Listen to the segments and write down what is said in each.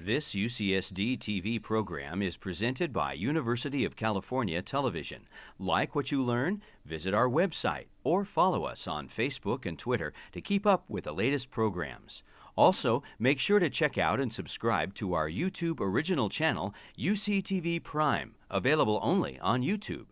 This UCSD TV program is presented by University of California Television. Like what you learn? Visit our website or follow us on Facebook and Twitter to keep up with the latest programs. Also, make sure to check out and subscribe to our YouTube original channel, UCTV Prime, available only on YouTube.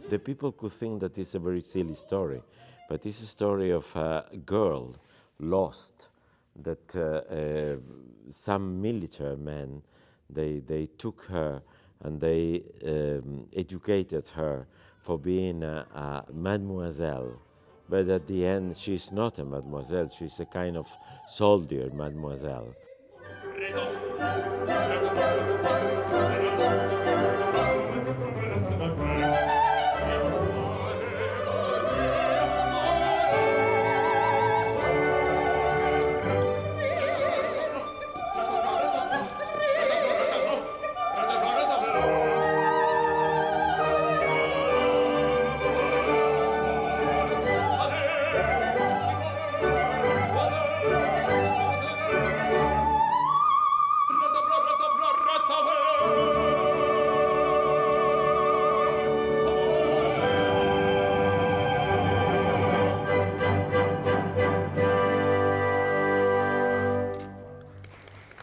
The people could think that it's a very silly story, but it's a story of a girl lost, that some military men, they took her and they educated her for being a mademoiselle. But at the end, she's not a mademoiselle, she's a kind of soldier mademoiselle.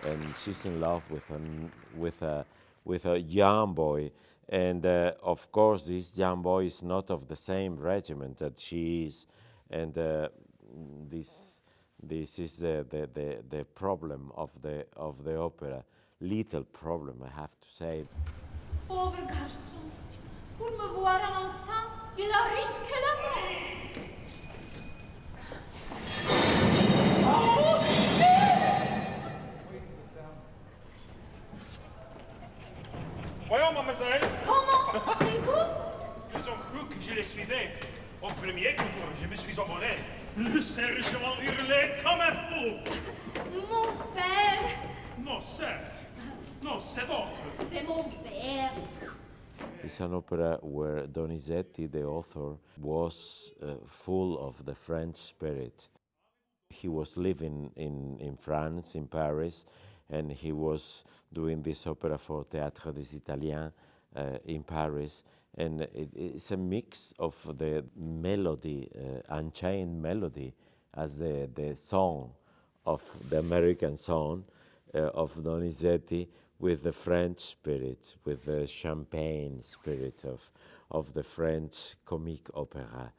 And she's in love with a young boy, and of course this young boy is not of the same regiment that she is, and this is the problem of the opera. Little problem, I have to say. Pauvre garçon, pour me voir un instant, il a risqué la mort. Voyons, mademoiselle. Comment? C'est vous? Ils ont cru que je les suivais. Au premier coup, je me suis envolé. Le sergent hurlait comme un fou. Mon père. Non, certes. Non, c'est d'autres. C'est mon père. It's an opera where Donizetti, the author, was full of the French spirit. He was living in France, in Paris, and he was doing this opera for Théâtre des Italiens in Paris. And it's a mix of the melody, unchained melody, as the song of the American song of Donizetti, with the French spirit, with the champagne spirit of the French comique opera.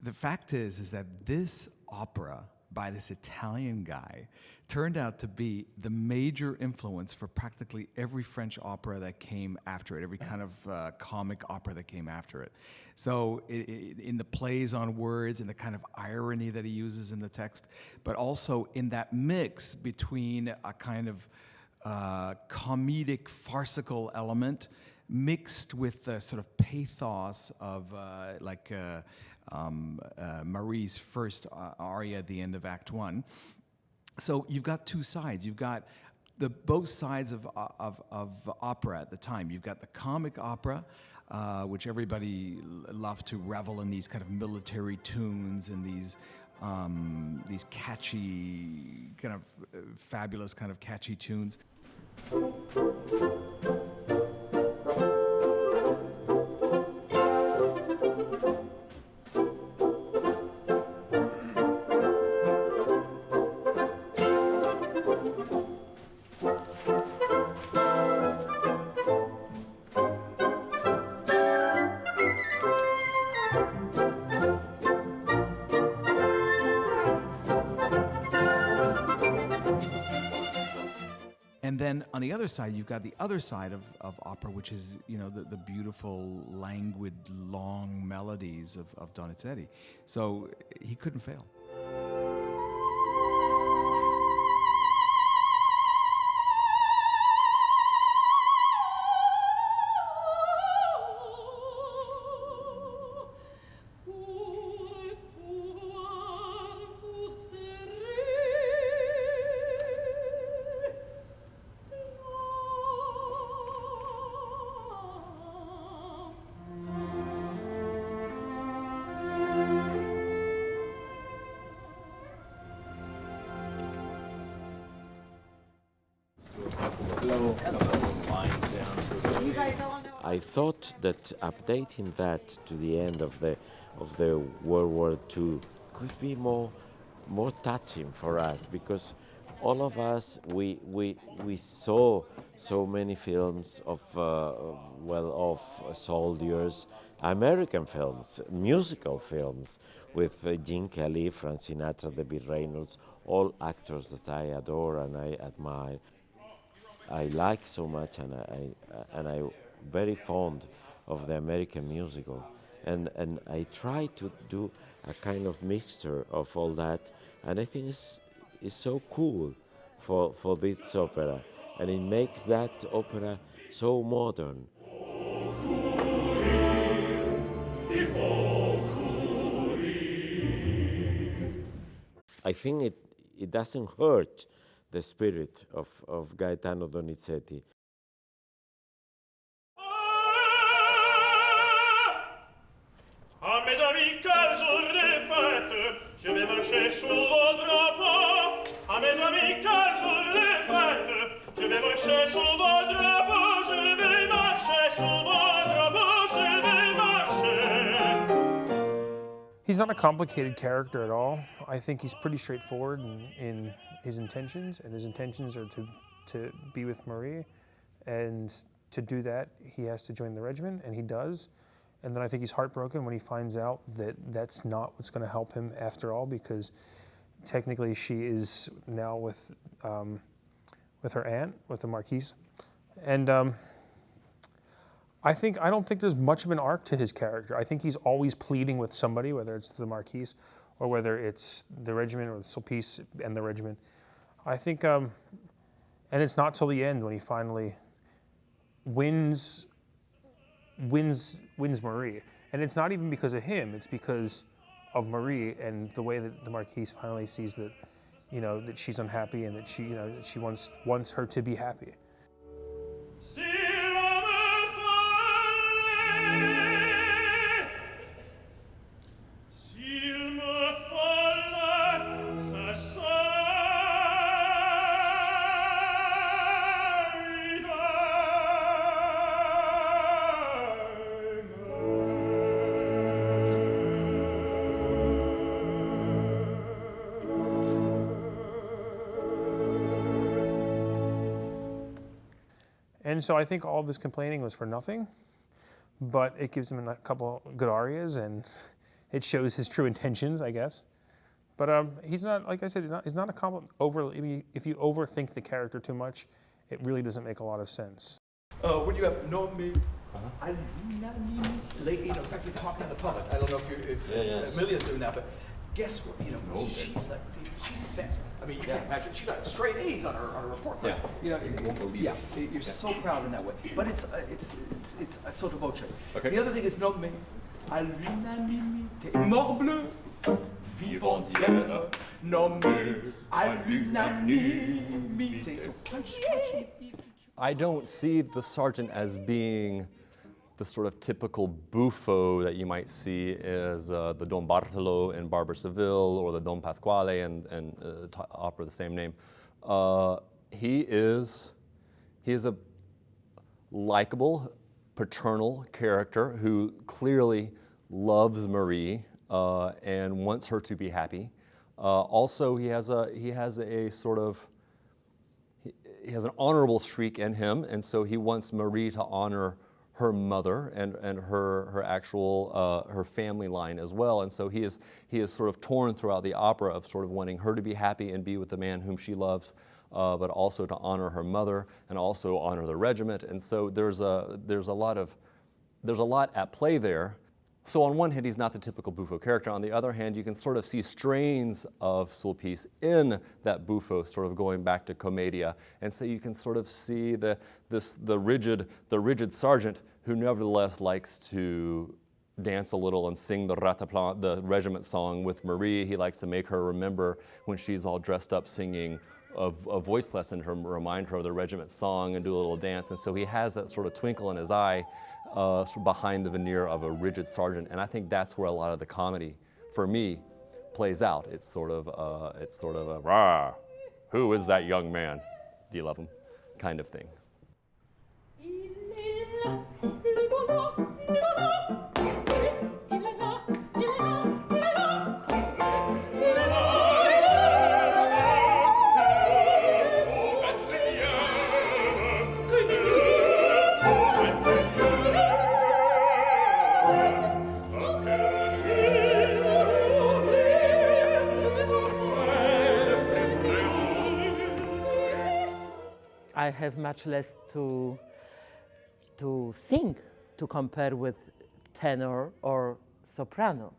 The fact is that this opera by this Italian guy turned out to be the major influence for practically every French opera that came after it, every kind of comic opera that came after it. So in the plays on words, in the kind of irony that he uses in the text, but also in that mix between a kind of comedic, farcical element mixed with the sort of pathos of Marie's first aria at the end of Act One. So you've got two sides. You've got both sides of opera at the time. You've got the comic opera which everybody loved to revel in these kind of military tunes and these catchy, kind of fabulous, kind of catchy tunes. And then on the other side, you've got the other side of opera, which is, you know, the beautiful, languid, long melodies of Donizetti. So he couldn't fail. I thought that updating that to the end of the World War II could be more touching for us, because all of us we saw so many films of soldiers, American films, musical films with Gene Kelly, Frank Sinatra, Debbie Reynolds, all actors that I adore and I admire. I like so much, and I very fond of the American musical, and I try to do a kind of mixture of all that, and I think it's so cool for this opera, and it makes that opera so modern. I think it doesn't hurt the spirit of Gaetano Donizetti. À mes amis, quel jour de fête, je vais marcher sous vos drapeaux. À mes amis, quel jour de fête, je vais marcher sous vos drapeaux. Je vais marcher sous vos drapeaux, je vais marcher. He's not a complicated character at all. I think he's pretty straightforward in his intentions, and his intentions are to be with Marie, and to do that he has to join the regiment, and he does. And then I think he's heartbroken when he finds out that that's not what's going to help him after all, because technically she is now with her aunt, with the Marquise. And I don't think there's much of an arc to his character. I think he's always pleading with somebody, whether it's the Marquise or whether it's the regiment or the Sulpice and the regiment. I think, and it's not till the end when he finally wins Marie. And it's not even because of him, it's because of Marie and the way that the Marquise finally sees that, you know, that she's unhappy and that she, you know, that she wants her to be happy. And so I think all of his complaining was for nothing, but it gives him a couple good arias, and it shows his true intentions, I guess. But he's not, like I said, he's not a overly. If you overthink the character too much, it really doesn't make a lot of sense. When you have nomi, lately, you know, it's like you're talking to the public. I don't know if Amelia's doing that, but guess what? You know, she's the best. I mean, you can't imagine. She got straight A's on her report. Yeah. You know, you won't believe it. You're so proud in that way. But it's sotto voce. Okay. The other thing is non me all'unanimità. Morbleu, vivantière, non me all'unanimità. So punch. I don't see the sergeant as being the sort of typical buffo that you might see as the Don Bartolo in Barber Seville or the Don Pasquale and opera of the same name. He is a likable, paternal character who clearly loves Marie and wants her to be happy. Also, he has an honorable streak in him, and so he wants Marie to honor her mother and her actual her family line as well. And so he is sort of torn throughout the opera of sort of wanting her to be happy and be with the man whom she loves, but also to honor her mother and also honor the regiment. And so there's a lot at play there. So on one hand, he's not the typical buffo character. On the other hand, you can sort of see strains of Sulpice in that buffo, sort of going back to commedia. And so you can sort of see the rigid sergeant who nevertheless likes to dance a little and sing the rataplan, the regiment song with Marie. He likes to make her remember when she's all dressed up singing a voice lesson to remind her of the regiment song and do a little dance. And so he has that sort of twinkle in his eye sort of behind the veneer of a rigid sergeant. And I think that's where a lot of the comedy, for me, plays out. It's sort of a rah, who is that young man? Do you love him? Kind of thing. I have much less to sing to compare with tenor or soprano.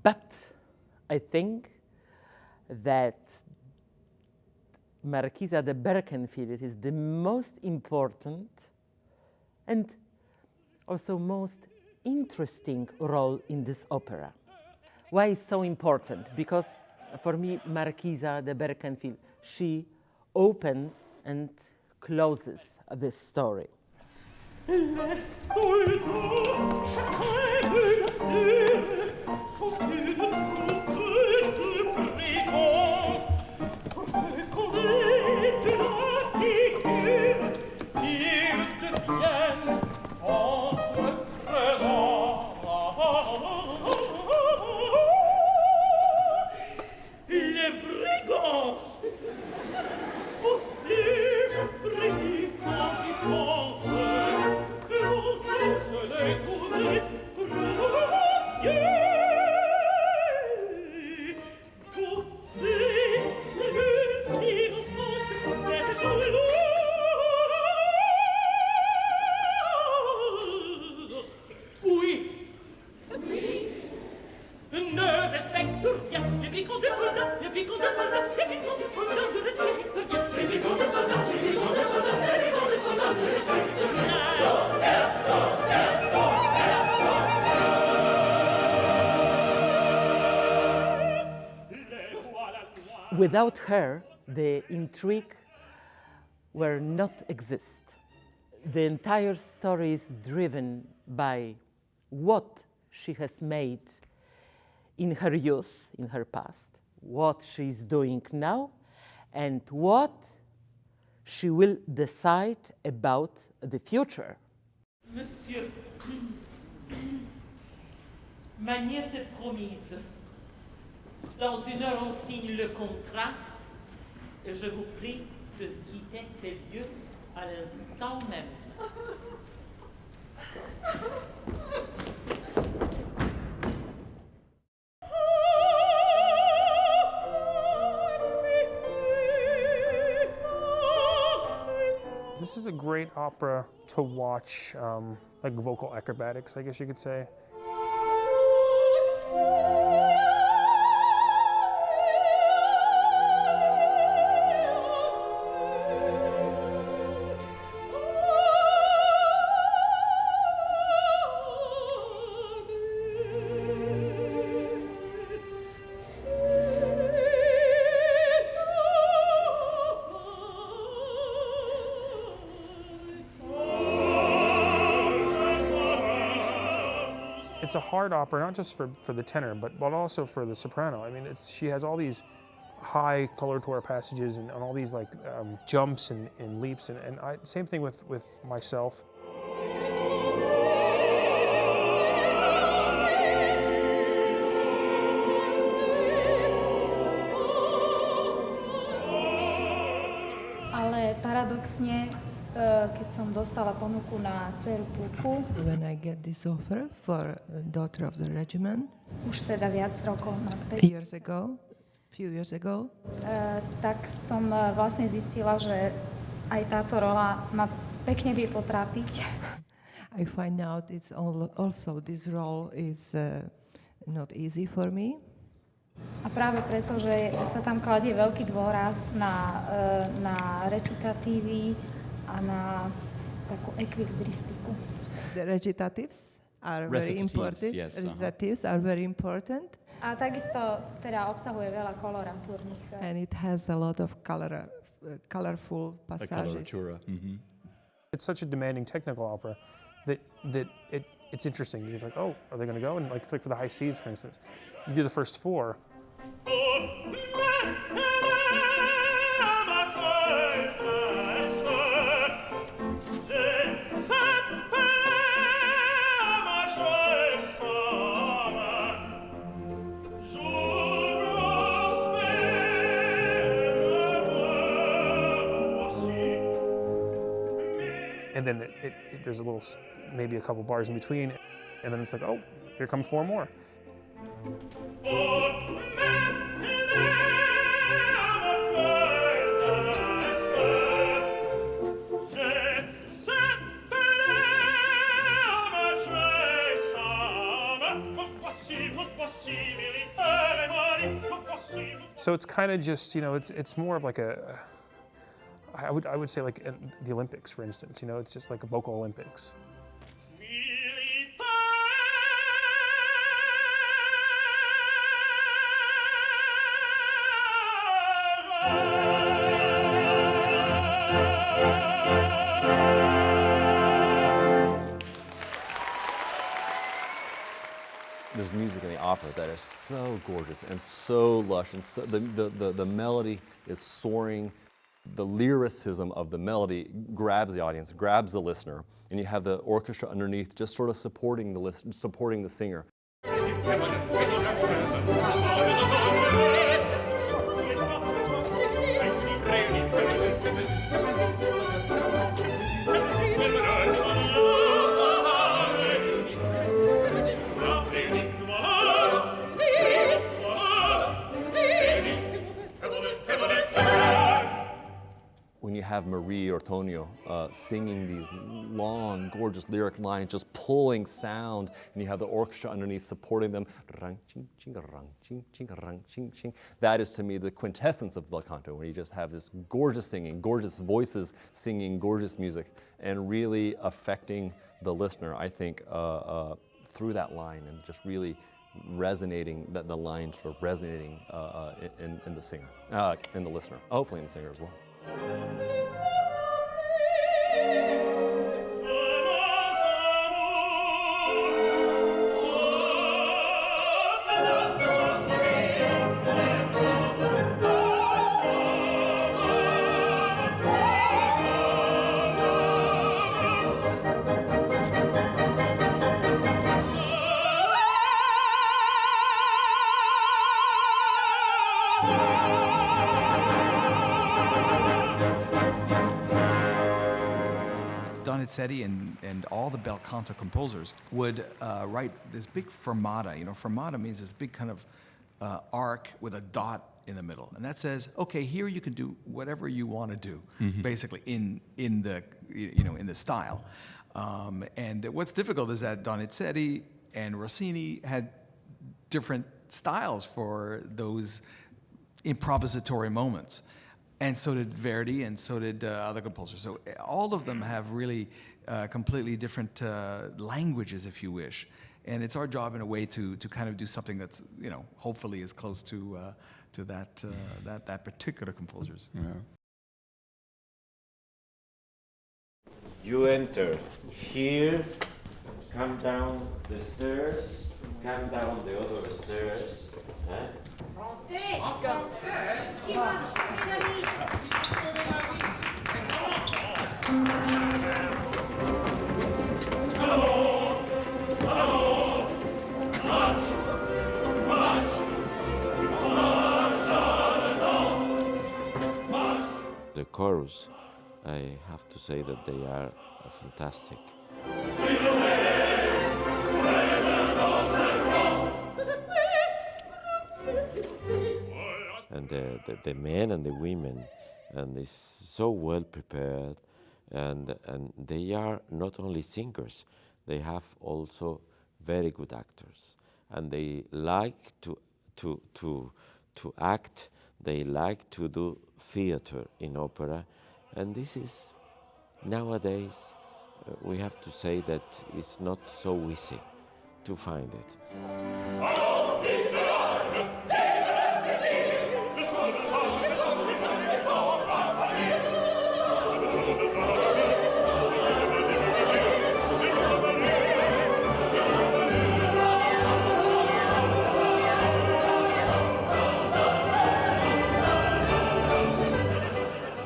But I think that Marquisa de Berkenfield is the most important and also most interesting role in this opera. Why is so important? Because for me, Marquisa de Berkenfield, she opens and closes this story. Without her, the intrigue will not exist. The entire story is driven by what she has made in her youth, in her past, what she's doing now, and what she will decide about the future. Monsieur, ma nièce est promise. Dans 1 heure, on signe le contrat et je vous prie de quitter ces lieux à l'instant même. This is a great opera to watch, like vocal acrobatics, I guess you could say. Oh, it's a hard opera, not just for the tenor, but also for the soprano. I mean, she has all these high coloratura passages and all these like jumps and leaps, and same thing with myself. Ale paradoxne, keď som dostala ponuku na dceru pluku, when I get this offer for daughter of the regiment, už teda viac rokov naspäť, few years ago, tak som vlastne zistila, že aj táto rola ma pekne vie potrápiť. I find out it's also this role is not easy for me. A práve preto, že sa tam kladie veľký dôraz na recitatívy a na takú ekvilibristiku. The recitatives are very important. Yes, recitatives are very important. A takisto teda obsahuje veľa koloratúrnych. And it has a lot of colorful passages. Mm-hmm. It's such a demanding technical opera that it's interesting. You're like, oh, are they going to go? And like, it's like for the high C's, for instance. You do the first four. And then there's a little, maybe a couple bars in between, and then it's like, oh, here come four more. So it's kind of just, it's more of like I would say like the Olympics, for instance, it's just like a vocal Olympics. There's music in the opera that is so gorgeous and so lush, and so the melody is soaring. The lyricism of the melody grabs the audience, grabs the listener, and you have the orchestra underneath just sort of supporting the singer. When you have Marie or Tonio singing these long, gorgeous lyric lines, just pulling sound, and you have the orchestra underneath supporting them, that is to me the quintessence of bel canto, where you just have this gorgeous singing, gorgeous voices singing gorgeous music, and really affecting the listener, I think, through that line, and just really resonating, the line sort of resonating in the singer, in the listener, hopefully in the singer as well. Donizetti and all the bel canto composers would write this big fermata. Fermata means this big kind of arc with a dot in the middle, and that says, okay, here you can do whatever you want to do, basically in the style. And what's difficult is that Donizetti and Rossini had different styles for those improvisatory moments. And so did Verdi, and so did other composers. So all of them have really completely different languages, if you wish. And it's our job, in a way, to kind of do something that's, hopefully as close to that particular composer's. Yeah. You enter here come down the stairs, come down the other stairs. Français! En français! Qui va sauver la vie? The chorus, I have to say that they are fantastic. And the men and the women, and it's so well prepared, and they are not only singers, they have also very good actors, and they like to act, they like to do theater in opera, and this is nowadays we have to say that it's not so easy to find it.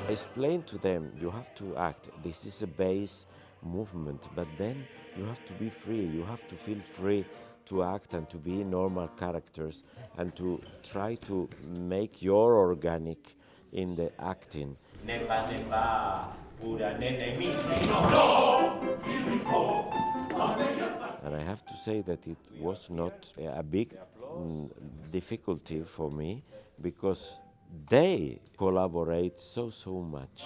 Explain to them, you have to act. This is a bass movement, but then you have to be free. You have to feel free to act and to be normal characters and to try to make your organic in the acting. And I have to say that it was not a big difficulty for me because they collaborate so much.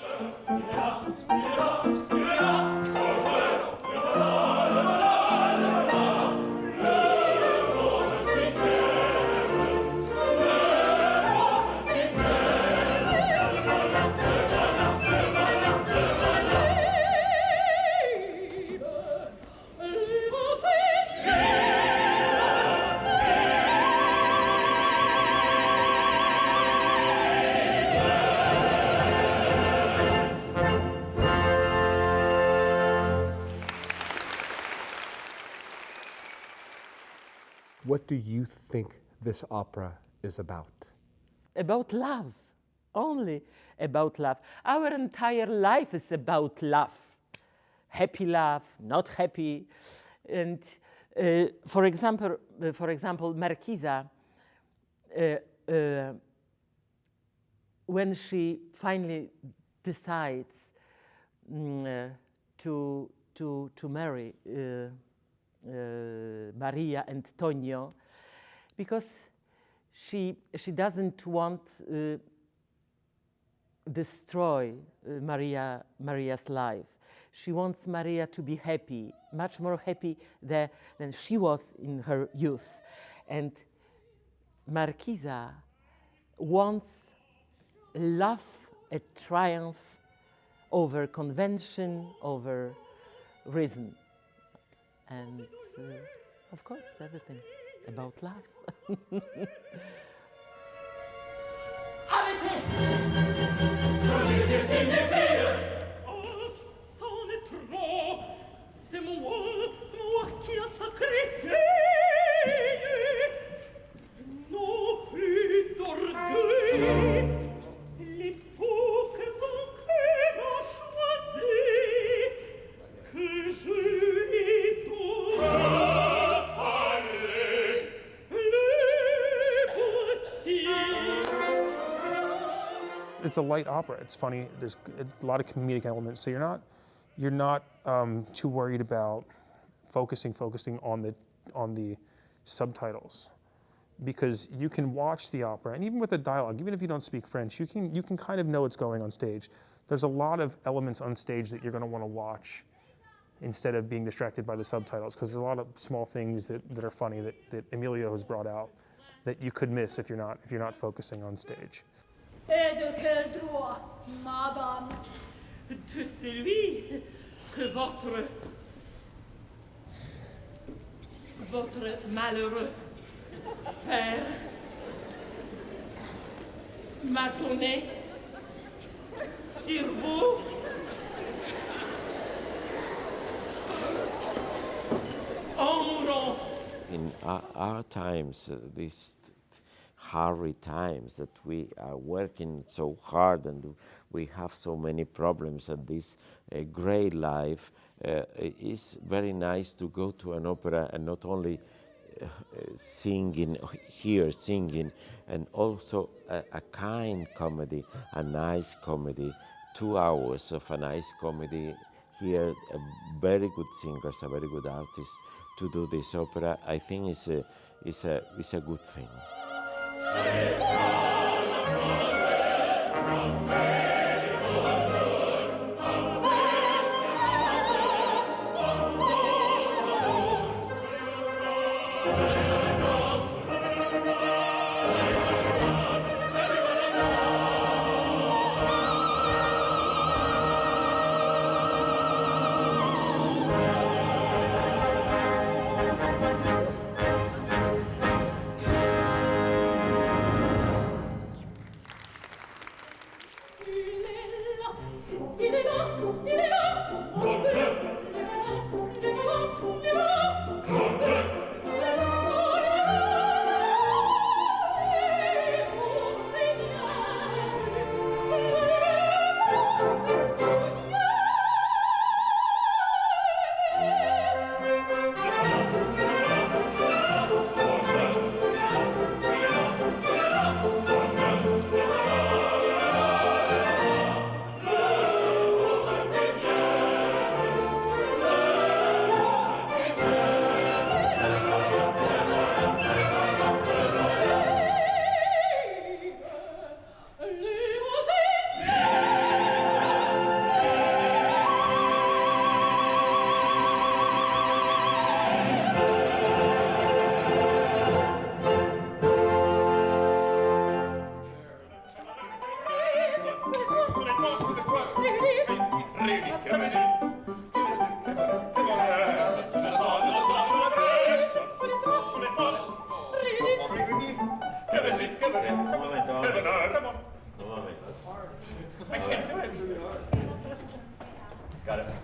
What do you think this opera is about? About love, only about love. Our entire life is about love. Happy love, not happy. And for example, Marquisa, when she finally decides to marry Maria and Tonio, because she doesn't want destroy Maria's life. She wants Maria to be happy, much more happy than she was in her youth. And Marquisa wants love, a triumph over convention, over reason. And of course, everything about love. Arrêtez! C'en est trop! C'est moi qui a sacrifié! Non plus d'orgueil! L'époque sans qu'elle a choisi, que je lui It's a light opera. It's funny. There's a lot of comedic elements, so you're not too worried about focusing on the subtitles, because you can watch the opera, and even with the dialogue, even if you don't speak French, you can kind of know what's going on stage. There's a lot of elements on stage that you're going to want to watch instead of being distracted by the subtitles, because there's a lot of small things that are funny that Emilio has brought out that you could miss if you're not focusing on stage. Et de quel droit, madame? De celui que votre malheureux père m'a donné sur vous. our times, these hurry times that we are working so hard and we have so many problems at this great life, it's very nice to go to an opera and not only singing, and also a kind comedy, a nice comedy, 2 hours of a nice comedy. Here, very good singers, a very good artist to do this opera. I think is a good thing. That's hard. I can't do it. It's really hard. Got it.